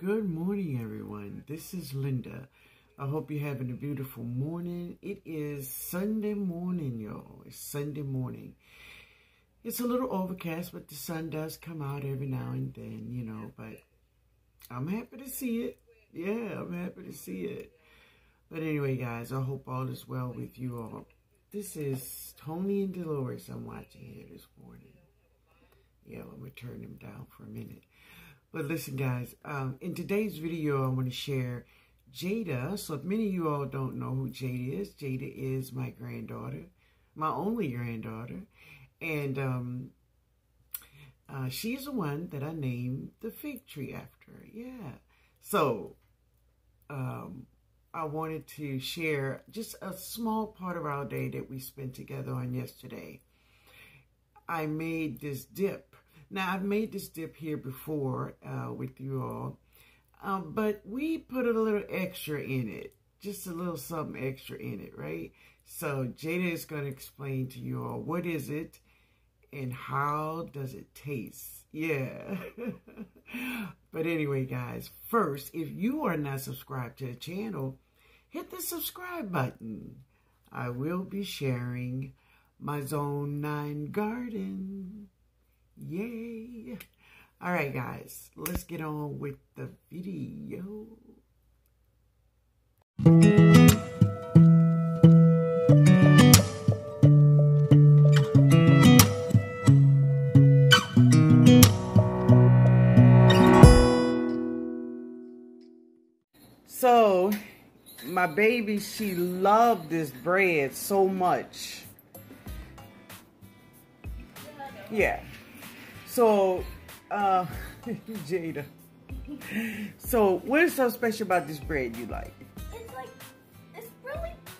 Good morning, everyone. This is Linda. I hope you're having a beautiful morning. It is Sunday morning, y'all. It's Sunday morning. It's a little overcast, but the sun does come out every now and then, you know, but I'm happy to see it. Yeah, I'm happy to see it. But anyway, guys, I hope all is well with you all. This is Tony and Dolores I'm watching here this morning. Yeah, I'm going to turn them down for a minute. But listen, guys, in today's video, I want to share Jaydah. So if many of you all don't know who Jaydah is my granddaughter, my only granddaughter. And she's the one that I named the fig tree after. Yeah. So I wanted to share just a small part of our day that we spent together on yesterday. I made this dip. Now, I've made this dip here before with you all, but we put a little extra in it, just a little something extra in it, right? So Jaydah is going to explain to you all what is it and how does it taste. Yeah. But anyway, guys, first, if you are not subscribed to the channel, hit the subscribe button. I will be sharing my Zone 9 garden. Yay. All right, guys, let's get on with the video. So, my baby, she loved this bread so much. Yeah. So, Jaydah. So, what is so special about this bread you like?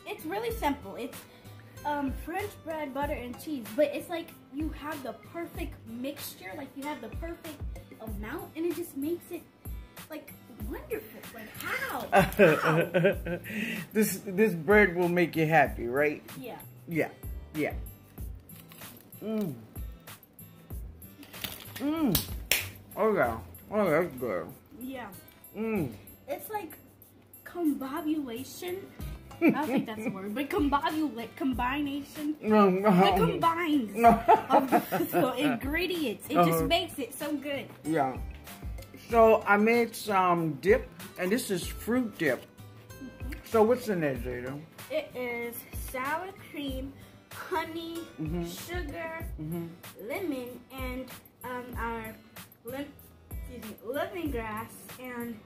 It's really simple. It's French bread, butter, and cheese. But it's like you have the perfect mixture, like you have the perfect amount, and it just makes it like wonderful. Like how? How? This bread will make you happy, right? Yeah. Yeah. Yeah. Mmm. Mmm. Oh yeah. Oh, that's good. Yeah. Mmm. It's like combobulation. I don't think that's a word, but combination. It combines of the ingredients. It just makes it so good. Yeah. So I made some dip, and this is fruit dip. So what's in there, Jaydah? It is sour cream, honey, sugar, lemon, and our lemongrass and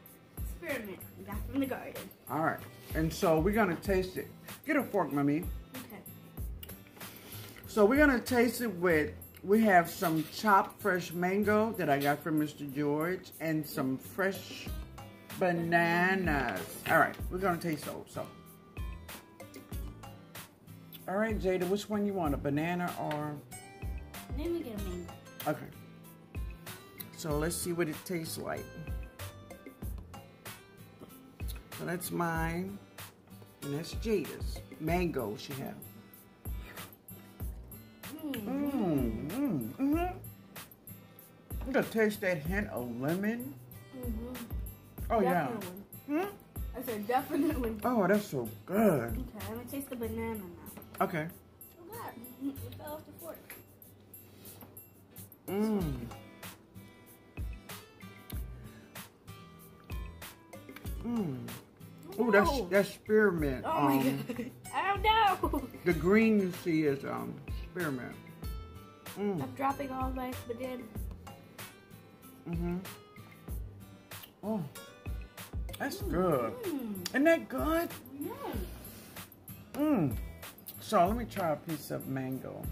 spearmint we got from the garden. All right, and so we're gonna taste it. Get a fork, mommy. Okay. So we're gonna taste it with. We have some chopped fresh mango that I got from Mr. George, and some fresh bananas. All right, we're gonna taste those. So, all right, Jaydah, which one you want, a banana or? Let me get a mango. Okay. So let's see what it tastes like. So that's mine, and that's Jaydah's. Mango she has. I'm gonna taste that hint of lemon. Oh, definitely. yeah. I said definitely. Oh, that's so good. Okay, I'm gonna taste the banana now. Okay. Oh God, it fell off the fork. Oh, that's spearmint. Oh my God. I don't know. The green you see is spearmint. I'm dropping all my banana. Oh, that's good. Isn't that good? Yeah. So let me try a piece of mango.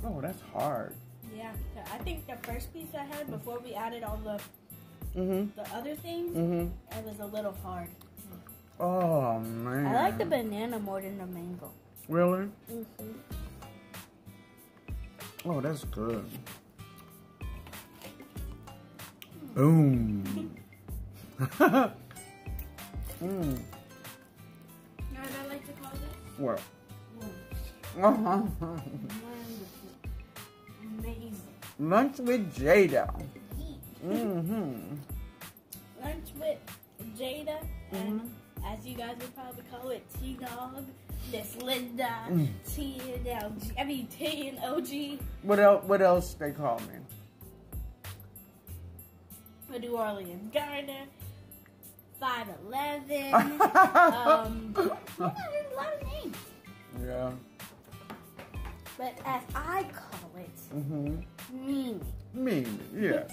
Oh, that's hard. Yeah, I think the first piece I had before we added all the other things, it was a little hard. Oh man. I like the banana more than the mango. Really? Oh, that's good. Boom. You know what I like to call this? What? Wonderful. Amazing. Lunch with Jaydah. Lunch Jaydah, and as you guys would probably call it, T-Dog. This Linda, T-N-L-G. I mean T-N-O-G. What else they call me? The New Orleans Gardener, 5'11". There's a lot of names. Yeah. But as I call it, Mimi. Mimi, yeah.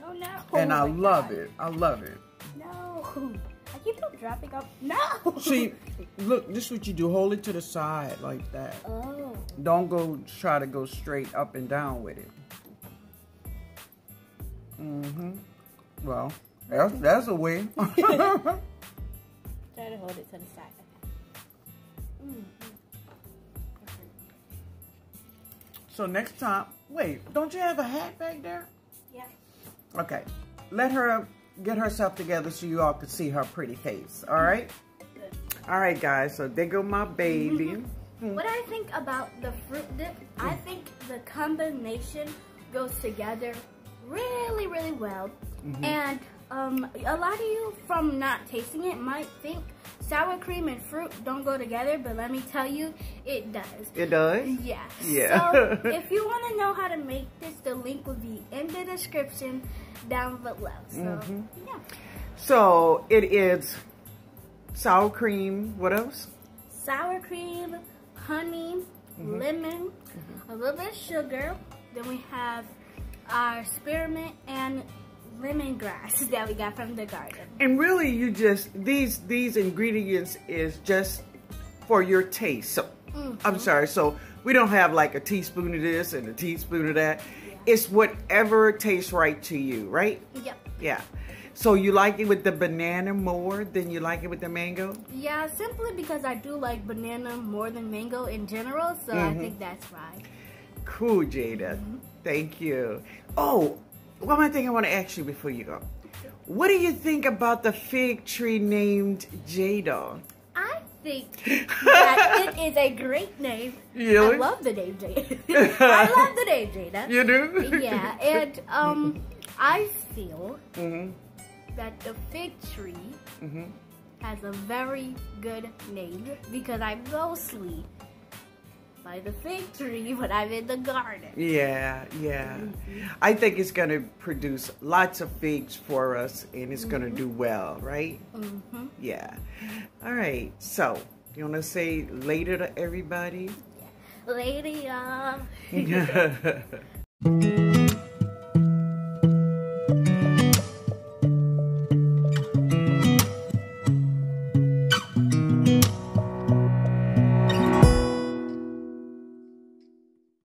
Oh no. And I love God. it. I love it. No. I keep on dropping up. No. See, look, this is what you do. Hold it to the side like that. Oh. Don't try to go straight up and down with it. Well, that's a way. Try to hold it to the side. Okay. So next time, wait, don't you have a hat back there? Yeah. Okay. Let her get herself together so you all can see her pretty face. All right? Good. All right, guys. So there go my baby. What I think about the fruit dip, I think the combination goes together really, really well. And a lot of you, from not tasting it, might think sour cream and fruit don't go together, but let me tell you, it does. It does? Yeah. Yeah. So if you want to know how to make this, the link will be in the description down below. So, yeah. So it is sour cream. What else? Sour cream, honey, lemon, a little bit of sugar. Then we have our spearmint and lemongrass that we got from the garden. And really, you just these ingredients is just for your taste. So I'm sorry. So we don't have like a teaspoon of this and a teaspoon of that. Yeah. It's whatever tastes right to you, right? Yep. Yeah. So you like it with the banana more than you like it with the mango? Yeah, simply because I do like banana more than mango in general. So I think that's why. Cool, Jaydah. Thank you. Oh, one more thing I want to ask you before you go. What do you think about the fig tree named Jaydah? I think that it is a great name. Really? I love the name Jaydah. I love the name Jaydah. You do? Yeah, and I feel that the fig tree has a very good name because I'm mostly by the fig tree when I'm in the garden. Yeah, yeah. I think it's going to produce lots of figs for us and it's going to do well, right? Yeah. All right. So, you want to say later to everybody? Yeah. Later, y'all.